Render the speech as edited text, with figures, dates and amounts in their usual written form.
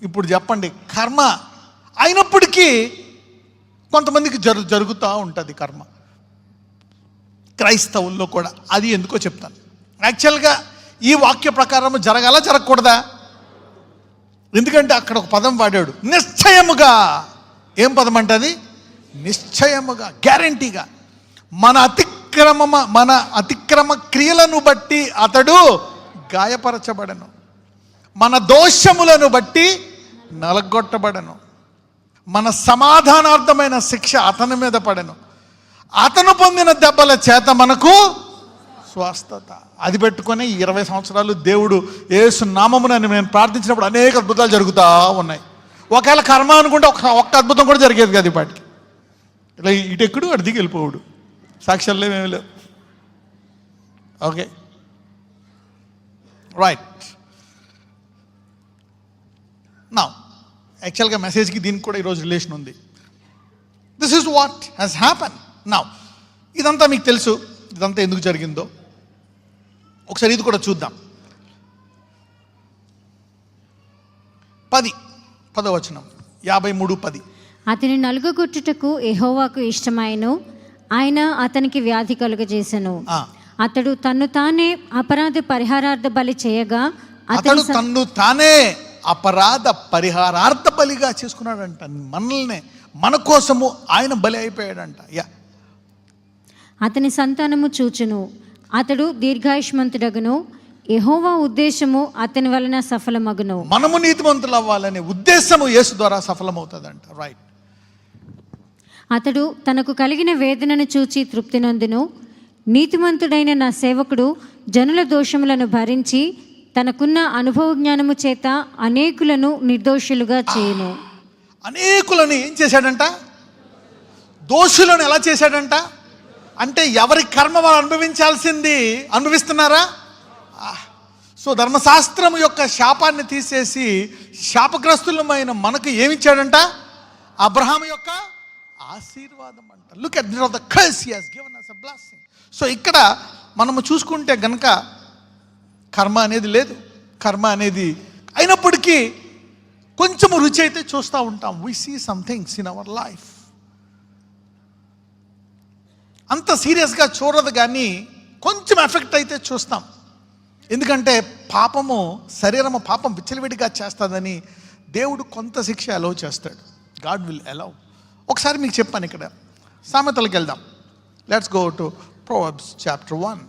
ఇప్పుడు చెప్పండి, కర్మ అయినప్పటికీ కొంతమందికి జరుగుతూ ఉంటుంది కర్మ, క్రైస్తవుల్లో కూడా. అది ఎందుకో చెప్తాను. యాక్చువల్గా ఈ వాక్య ప్రకారం జరగాల జరగకూడదా? ఎందుకంటే అక్కడ ఒక పదం వాడాడు, నిశ్చయముగా. ఏం పదం అంటే అది? నిశ్చయముగా, గ్యారంటీగా. మన అతిక్రమ క్రియలను బట్టి అతడు గాయపరచబడను, మన దోషములను బట్టి నలగొట్టబడను, మన సమాధానార్థమైన శిక్ష అతని మీద పడెను, అతను పొందిన దెబ్బల చేత మనకు స్వస్థత. అది పెట్టుకొని 20 సంవత్సరాలు దేవుడు యేసు నామమునని నేను ప్రార్థించినప్పుడు అనేక అద్భుతాలు జరుగుతూ ఉన్నాయి. ఒకవేళ కర్మ అనుకుంటే ఒక్క అద్భుతం కూడా జరిగేది కాదు ఇప్పటికి. ఇలా ఇటెక్కుడు అటు దిగి వెళ్ళిపోవుడు, సాక్ష్యాలు ఏమేమి లేవు. Okay, right. నా యాక్చువల్గా మెసేజ్కి దీనికి కూడా ఈరోజు రిలేషన్ ఉంది. This is what has happen. నా ఇదంతా మీకు తెలుసు, ఇదంతా ఎందుకు జరిగిందో ఒకసారి ఇది కూడా చూద్దాం. 10వ వచనం, 53:10. అతని నలుగగొట్టుటకు యెహోవాకు ఇష్టమాయెను, ఆయన అతనికి వ్యాధి కలుగజేసెను. అతడు తన్ను తానే అపరాధ పరిహారార్థ బలి చేయగా, అతడు తన్ను తానే అపరాధ పరిహారార్థ బలిగా చేసుకున్నాడంట. మనల్నే, మన కోసము ఆయన బలి అయిపోయాడంట. అతని సంతానము చూచును, అతడు దీర్ఘాయుష్మంతుడగును, యెహోవా ఉద్దేశము అతని వలన సఫలమగును. మనము నీతిమంతులు అవ్వాలనే ఉద్దేశము యేసు ద్వారా సఫలమవుతుందంట. రైట్. అతడు తనకు కలిగిన వేదనను చూచి తృప్తి నొందును, నీతిమంతుడైన నా సేవకుడు జనుల దోషములను భరించి తనకున్న అనుభవ జ్ఞానము చేత అనేకులను నిర్దోషులుగా చేయును. అనేకులను ఏం చేశాడంట? దోషులను ఎలా చేశాడంట? అంటే ఎవరి కర్మ వారు అనుభవించాల్సింది అనుభవిస్తున్నారా? సో ధర్మశాస్త్రం యొక్క శాపాన్ని తీసేసి శాపగ్రస్తులమైన మనకు ఏమిచ్చాడంట? అబ్రహాము యొక్క ఆశీర్వాదం అంట. Look at the curse he has given us a blessing. So ఇక్కడ మనము చూసుకుంటే గనక కర్మ అనేది లేదు. కర్మ అనేది అయినప్పటికీ కొంచెము రుచి అయితే చూస్తూ ఉంటాం. We see some things in our life. అంత సీరియస్గా చూడదు కానీ కొంచెం ఎఫెక్ట్ అయితే చూస్తాం. ఎందుకంటే పాపము, శరీరము పాపం విచ్చలవిడిగా చేస్తుందని దేవుడు కొంత శిక్ష అలౌ చేస్తాడు. God will allow. ఒకసారి మీకు చెప్పాను, ఇక్కడ సామెతలకు వెళ్దాం. Let's go to Proverbs chapter 1.